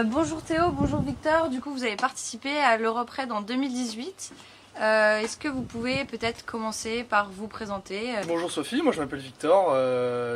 Bonjour Théo, bonjour Victor. Du coup, vous avez participé à l'Europe-Raid en 2018. Est-ce que vous pouvez peut-être commencer par vous présenter? Bonjour Sophie, moi je m'appelle Victor,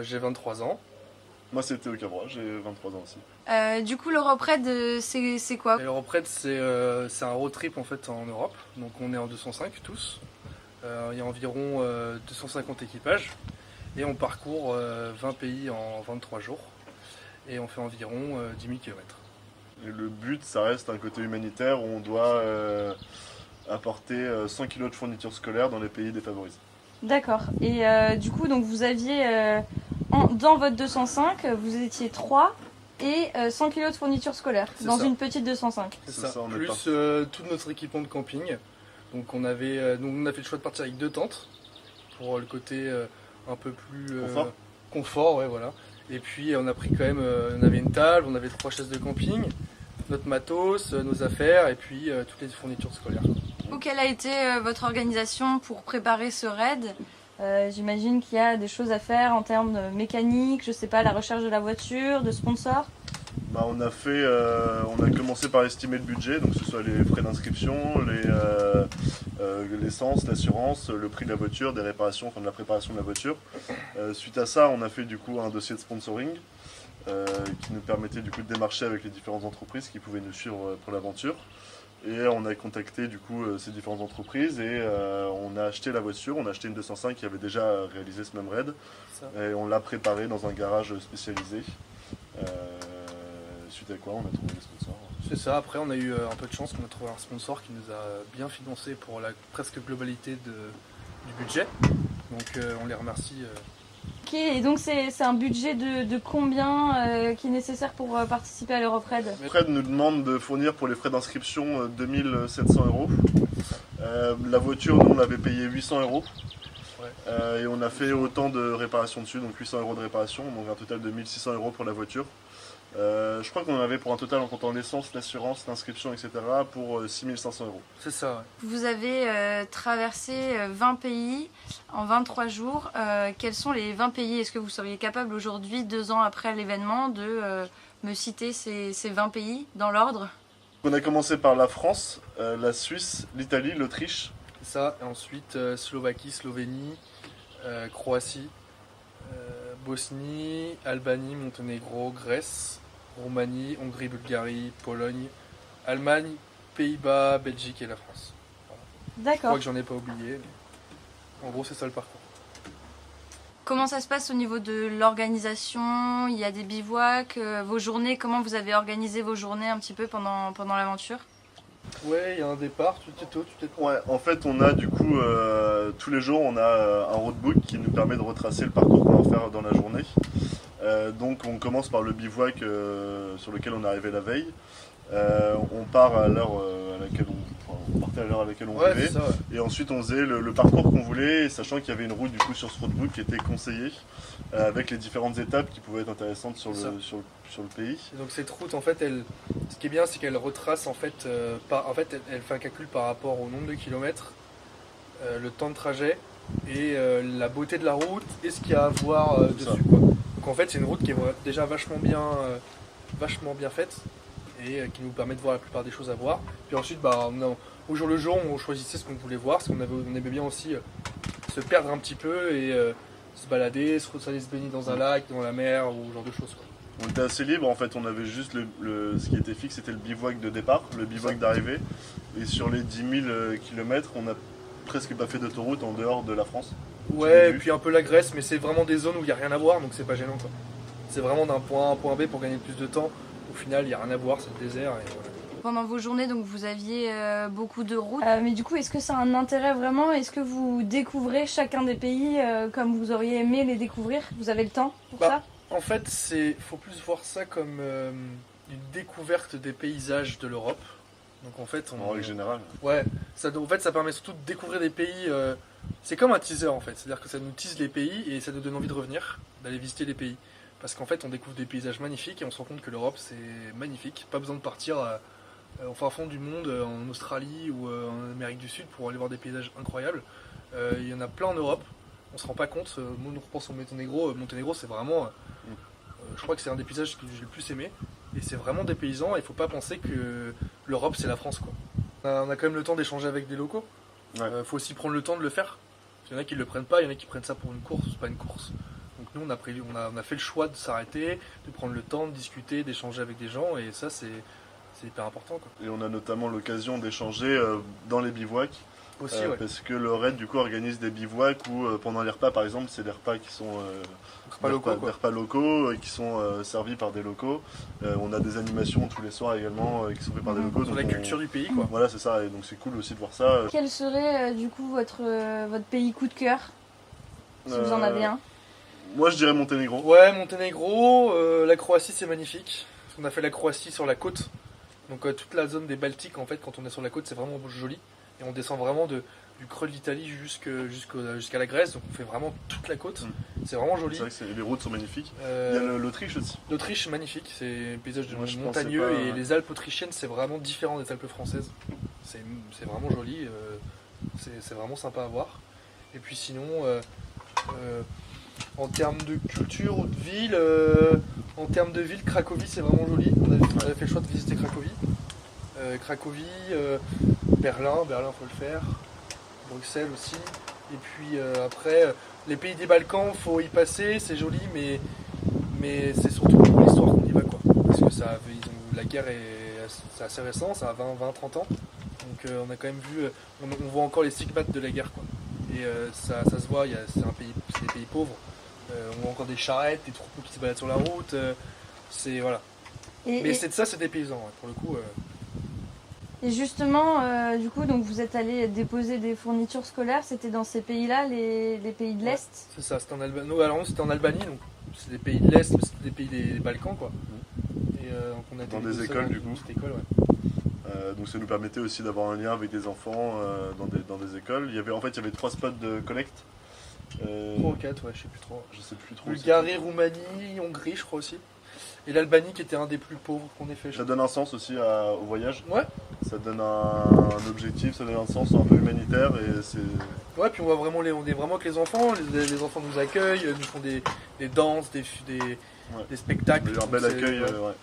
j'ai 23 ans. Moi c'est Théo Cabrois, j'ai 23 ans aussi. Du coup, l'Europe-Raid, c'est quoi? Et l'Europe-Raid c'est un road trip en fait en Europe, donc on est en 205 tous. Il y a environ 250 équipages et on parcourt 20 pays en 23 jours et on fait environ 10 000 km. Et le but, ça reste un côté humanitaire où on doit apporter 100 kg de fournitures scolaires dans les pays défavorisés. D'accord. Et du coup, donc vous aviez dans votre 205, vous étiez 3 et 100 kg de fournitures scolaires C'est dans ça. une petite 205. C'est C'est ça, ça, on est plus parti. tout notre équipement de camping. Donc on a fait le choix de partir avec 2 tentes pour le côté un peu plus Confort. confort, ouais, voilà. Et puis on a pris quand même, on avait une table, on avait 3 chaises de camping, notre matos, nos affaires et puis toutes les fournitures scolaires. Du coup, quelle a été votre organisation pour préparer ce raid? J'imagine qu'il y a des choses à faire en termes de mécanique, je sais pas, la recherche de la voiture, de sponsors. On a commencé par estimer le budget, donc que ce soit les frais d'inscription, l'essence, l'assurance, le prix de la voiture, des réparations, enfin de la préparation de la voiture. Suite à ça, on a fait du coup un dossier de sponsoring qui nous permettait du coup de démarcher avec les différentes entreprises qui pouvaient nous suivre pour l'aventure. Et on a contacté du coup ces différentes entreprises et on a acheté la voiture, on a acheté une 205 qui avait déjà réalisé ce même raid Ça. et on l'a préparée dans un garage spécialisé. Suite à quoi on a trouvé les sponsors. C'est ça, après on a eu un peu de chance, on a trouvé un sponsor qui nous a bien financé pour la presque globalité du budget. Donc on les remercie. Ok, et donc c'est un budget de combien qui est nécessaire pour participer à l'Europe-Raid? Fred nous demande de fournir pour les frais d'inscription 2700 €. La voiture, nous on l'avait payé 800 €. Ouais. Et on a fait autant de réparations dessus, donc 800 € de réparation, donc un total de 1600 € pour la voiture. Je crois qu'on en avait pour un total en comptant l'essence, l'assurance, l'inscription, etc. pour 6500 €. C'est ça, ouais. Vous avez traversé 20 pays en 23 jours. Quels sont les 20 pays? Est-ce que vous seriez capable aujourd'hui, 2 ans après l'événement, de me citer ces 20 pays dans l'ordre? On a commencé par la France, la Suisse, l'Italie, l'Autriche. C'est ça, et ensuite Slovaquie, Slovénie, Croatie, Bosnie, Albanie, Monténégro, Grèce, Roumanie, Hongrie, Bulgarie, Pologne, Allemagne, Pays-Bas, Belgique et la France. Je D'accord. crois que j'en ai pas oublié. Mais en gros, c'est ça le parcours. Comment ça se passe au niveau de l'organisation? Il y a des bivouacs, vos journées, comment vous avez organisé vos journées un petit peu pendant l'aventure? Ouais, il y a un départ, tu t'es tôt, tu t'es tôt. Ouais, en fait, on a du coup tous les jours, on a un roadbook qui nous permet de retracer le parcours qu'on va faire dans la journée. Donc, on commence par le bivouac sur lequel on est arrivé la veille. On part à l'heure à laquelle on partait à l'heure à laquelle on Ouais, voulait. c'est ça, ouais. Et ensuite, on faisait le parcours qu'on voulait, sachant qu'il y avait une route du coup sur ce roadbook qui était conseillée avec les différentes étapes qui pouvaient être intéressantes sur C'est ça. sur le pays. Et donc cette route, en fait, ce qui est bien, c'est qu'elle retrace, en fait, elle fait un calcul par rapport au nombre de kilomètres, le temps de trajet et la beauté de la route et ce qu'il y a à voir C'est ça. dessus, quoi. Donc en fait, c'est une route qui est déjà vachement bien faite et qui nous permet de voir la plupart des choses à voir. Puis ensuite, au jour le jour, on choisissait ce qu'on voulait voir, parce on aimait bien aussi se perdre un petit peu et se balader, aller se baigner dans un lac, dans la mer ou ce genre de choses, quoi. On était assez libre, en fait, on avait juste ce qui était fixe, c'était le bivouac de départ, le bivouac d'arrivée. Et sur les 10 000 km, on a presque pas fait d'autoroute en dehors de la France. Ouais, et vu. puis un peu la Grèce, mais c'est vraiment des zones où il n'y a rien à voir, donc c'est pas gênant, quoi. C'est vraiment d'un point A à un point B pour gagner plus de temps. Au final, il n'y a rien à voir, c'est le désert et voilà. Pendant vos journées, donc vous aviez beaucoup de routes. Mais du coup, est-ce que ça a un intérêt vraiment? Est-ce que vous découvrez chacun des pays comme vous auriez aimé les découvrir? Vous avez le temps pour ça? En fait, faut plus voir ça comme une découverte des paysages de l'Europe. Donc en fait, En règle générale. ouais, en fait, ça permet surtout de découvrir des pays. C'est comme un teaser en fait, c'est-à-dire que ça nous tease les pays et ça nous donne envie de revenir, d'aller visiter les pays. Parce qu'en fait, on découvre des paysages magnifiques et on se rend compte que l'Europe c'est magnifique. Pas besoin de partir au fin fond du monde, en Australie ou en Amérique du Sud pour aller voir des paysages incroyables. Il y en a plein en Europe. On se rend pas compte. Moi, nous repense au Monténégro. Monténégro, c'est vraiment, je crois que c'est un des paysages que j'ai le plus aimé. Et c'est vraiment des paysans, et il faut pas penser que l'Europe c'est la France, quoi. On a quand même le temps d'échanger avec des locaux. Ouais. Faut aussi prendre le temps de le faire. Il y en a qui le prennent pas, il y en a qui prennent ça pour une course, pas une course. Donc nous on a fait le choix de s'arrêter, de prendre le temps de discuter, d'échanger avec des gens, et ça c'est hyper important, quoi. Et on a notamment l'occasion d'échanger dans les bivouacs. Aussi, ouais. Parce que le raid du coup organise des bivouacs où pendant les repas par exemple c'est des repas qui sont Repas locaux, quoi. des repas locaux qui sont servis par des locaux. On a des animations tous les soirs également qui sont faites par des locaux. Sur donc la culture du pays, quoi. Voilà, c'est ça, et donc c'est cool aussi de voir ça. Quel serait du coup votre pays coup de cœur, si vous en avez un? Moi je dirais Monténégro. Ouais, Monténégro, la Croatie c'est magnifique. Parce qu'on a fait la Croatie sur la côte. Donc toute la zone des Baltiques, en fait, quand on est sur la côte, c'est vraiment joli. Et on descend vraiment du creux de l'Italie jusqu'à la Grèce, donc on fait vraiment toute la côte. C'est vraiment joli. C'est vrai que les routes sont magnifiques. Il y a l'Autriche aussi. L'Autriche, magnifique, c'est un paysage Moi, je montagneux, pensais pas, et ouais. les Alpes autrichiennes, c'est vraiment différent des Alpes françaises. C'est vraiment joli, c'est vraiment sympa à voir. Et puis sinon, en termes de culture ou de ville, Cracovie, c'est vraiment joli. On avait fait le choix de visiter Cracovie. Cracovie, Berlin, faut le faire. Bruxelles aussi. Et puis après, les pays des Balkans, faut y passer, c'est joli, mais c'est surtout pour l'histoire qu'on y va, quoi. Parce que la guerre c'est assez récent, ça a 20-30 ans. Donc on a quand même vu, on voit encore les stigmates de la guerre, quoi. Et ça se voit, c'est des pays pauvres. On voit encore des charrettes, des troupeaux qui se baladent sur la route. Voilà. Mais c'est des paysans, ouais, pour le coup. Et justement, du coup, donc vous êtes allé déposer des fournitures scolaires, c'était dans ces pays-là, les pays de l'Est? Ouais, c'est ça, c'était en Albanie. Alors nous, c'était en Albanie, donc c'est des pays de l'Est, mais c'était des pays des Balkans, quoi. Et donc on a été Dans des écoles, du coup. École, ouais. Donc ça nous permettait aussi d'avoir un lien avec des enfants dans des écoles. Il y avait 3 spots de collecte. 3 ou 4, ouais, je sais plus trop. Je sais plus trop. Bulgarie, Roumanie, Hongrie, je crois aussi. Et l'Albanie qui était un des plus pauvres qu'on ait fait. Ça donne un sens aussi au voyage. Ouais. Ça donne un objectif, ça donne un sens un peu humanitaire et c'est. Ouais, puis on est vraiment avec les enfants. Les enfants nous accueillent, nous font des danses, des spectacles. Il y a eu un bel accueil. Ouais.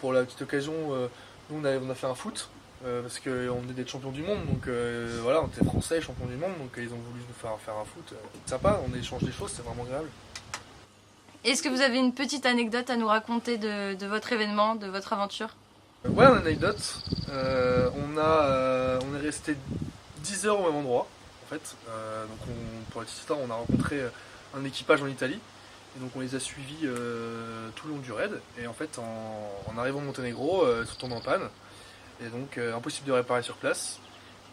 Pour la petite occasion, nous on a fait un foot. Parce qu'on est des champions du monde, donc voilà, on était français, champions du monde, donc ils ont voulu nous faire un foot. Sympa, on échange des choses, c'est vraiment agréable. Est-ce que vous avez une petite anecdote à nous raconter de votre événement, de votre aventure? Ouais, une anecdote. On est resté 10 heures au même endroit, en fait. Donc pour la petite histoire, on a rencontré un équipage en Italie. Et donc on les a suivis tout le long du raid. Et en fait, en arrivant à Monténégro, tout tombe en panne. Et donc impossible de réparer sur place.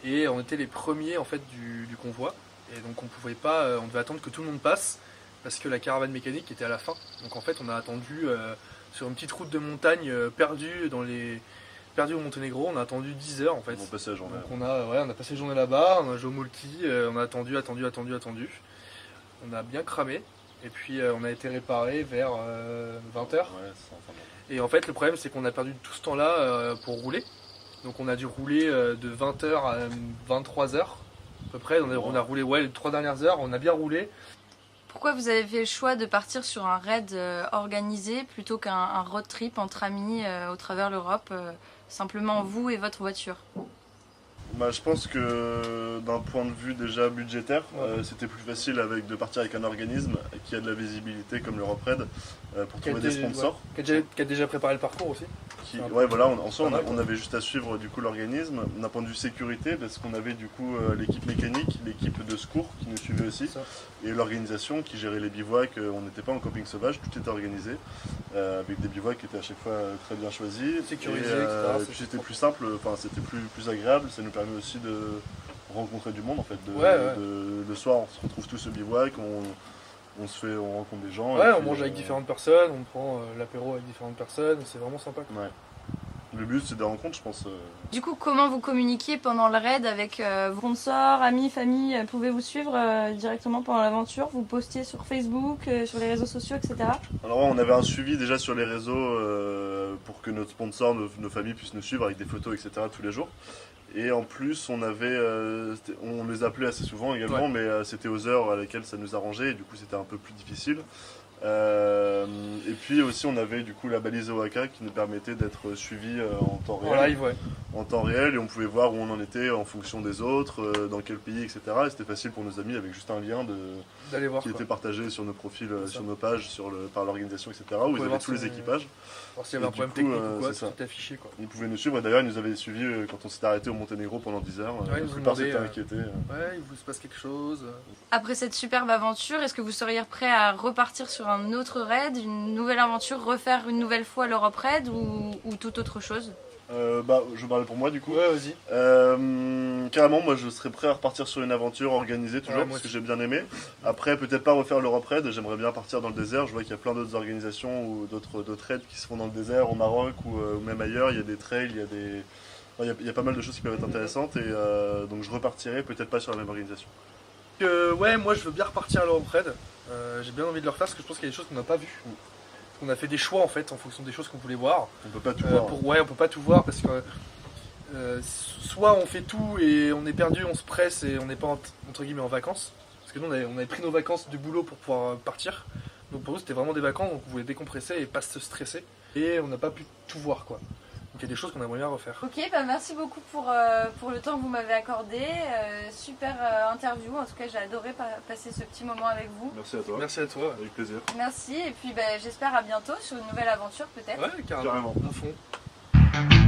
Et on était les premiers en fait du convoi. Et donc on devait attendre que tout le monde passe parce que la caravane mécanique était à la fin. Donc en fait on a attendu sur une petite route de montagne perdue au Monténégro. On a attendu 10 heures en fait. On a passé la journée. Donc on a passé la journée là-bas, on a joué au multi, on a attendu. On a bien cramé. Et puis on a été réparé vers 20h. Ouais, c'est enfin bon. Et en fait le problème c'est qu'on a perdu tout ce temps-là pour rouler. Donc on a dû rouler de 20h à 23h à peu près. On a roulé les 3 dernières heures, on a bien roulé. Pourquoi vous avez fait le choix de partir sur un raid organisé plutôt qu'un road trip entre amis au travers l'Europe, simplement vous et votre voiture? Je pense que d'un point de vue déjà budgétaire, c'était plus facile de partir avec un organisme qui a de la visibilité comme l'Europe Raid pour trouver des sponsors. Qui a déjà préparé le parcours aussi. En soi, on avait juste à suivre du coup l'organisme d'un point de vue sécurité parce qu'on avait du coup l'équipe mécanique, l'équipe de secours qui nous suivait aussi et l'organisation qui gérait les bivouacs. On n'était pas en camping sauvage, tout était organisé avec des bivouacs qui étaient à chaque fois très bien choisis, sécurisés, et, etc. c'était plus simple, c'était plus agréable. Ça nous permet aussi de rencontrer du monde en fait. Le soir, on se retrouve tous au bivouac, on rencontre des gens. Ouais, et on puis, mange avec différentes personnes, on prend l'apéro avec différentes personnes, c'est vraiment sympa. Ouais. Le but c'est des rencontres, je pense. Du coup, comment vous communiquiez pendant le raid avec vos sponsors, amis, famille? Pouvez-vous suivre directement pendant l'aventure? Vous postiez sur Facebook, sur les réseaux sociaux, etc. Alors on avait un suivi déjà sur les réseaux pour que notre sponsor, nos familles puissent nous suivre avec des photos, etc. tous les jours. Et en plus, on les appelait assez souvent également, mais c'était aux heures à lesquelles ça nous arrangeait, et du coup c'était un peu plus difficile. Et puis aussi on avait du coup la balise OAK qui nous permettait d'être suivi en temps réel. En live, ouais. En temps réel, et on pouvait voir où on en était en fonction des autres, dans quel pays, etc. Et c'était facile pour nos amis avec juste un lien D'aller voir, qui quoi. était partagé sur nos profils, C'est sur ça. nos pages, par l'organisation, etc. Où ils avaient voir tous les si- équipages. Alors s'il y avait un Et du problème coup, technique ou quoi, c'est ça. tout affiché, quoi. Ils pouvaient nous suivre, et d'ailleurs ils nous avaient suivis quand on s'était arrêté au Monténégro pendant 10 heures. Ouais, ils La nous plupart demandaient, s'étaient inquiétés. Ouais, il vous se passe quelque chose. Après cette superbe aventure, est-ce que vous seriez prêt à repartir sur un autre raid, une nouvelle aventure, refaire une nouvelle fois l'Europe Raid ou toute autre chose? Je parle pour moi du coup. Ouais, vas-y. Carrément, moi je serais prêt à repartir sur une aventure organisée toujours, Ouais, moi parce que aussi. j'ai bien aimé. Après, peut-être pas refaire l'Europe Raid, j'aimerais bien partir dans le désert. Je vois qu'il y a plein d'autres organisations ou d'autres raids qui se font dans le désert, au Maroc ou même ailleurs. Il y a des trails, il y a des. Enfin, il y a pas mal de choses qui peuvent être intéressantes, et donc je repartirai, peut-être pas sur la même organisation. Ouais, moi je veux bien repartir à l'Europe Raid. J'ai bien envie de le refaire parce que je pense qu'il y a des choses qu'on n'a pas vues. On a fait des choix en fait en fonction des choses qu'on voulait voir. On peut pas tout voir. Ouais, on peut pas tout voir parce que soit on fait tout et on est perdu, on se presse et on n'est pas entre guillemets en vacances. Parce que nous on avait pris nos vacances du boulot pour pouvoir partir. Donc pour nous c'était vraiment des vacances, donc on voulait décompresser et pas se stresser. Et on n'a pas pu tout voir quoi. Donc il y a des choses qu'on aimerait bien refaire. Ok, bah merci beaucoup pour le temps que vous m'avez accordé. Super interview, en tout cas j'ai adoré passer ce petit moment avec vous. Merci à toi. Merci à toi. Avec plaisir. Merci, et puis bah, j'espère à bientôt sur une nouvelle aventure peut-être. Ouais, carrément. Carrément. À fond.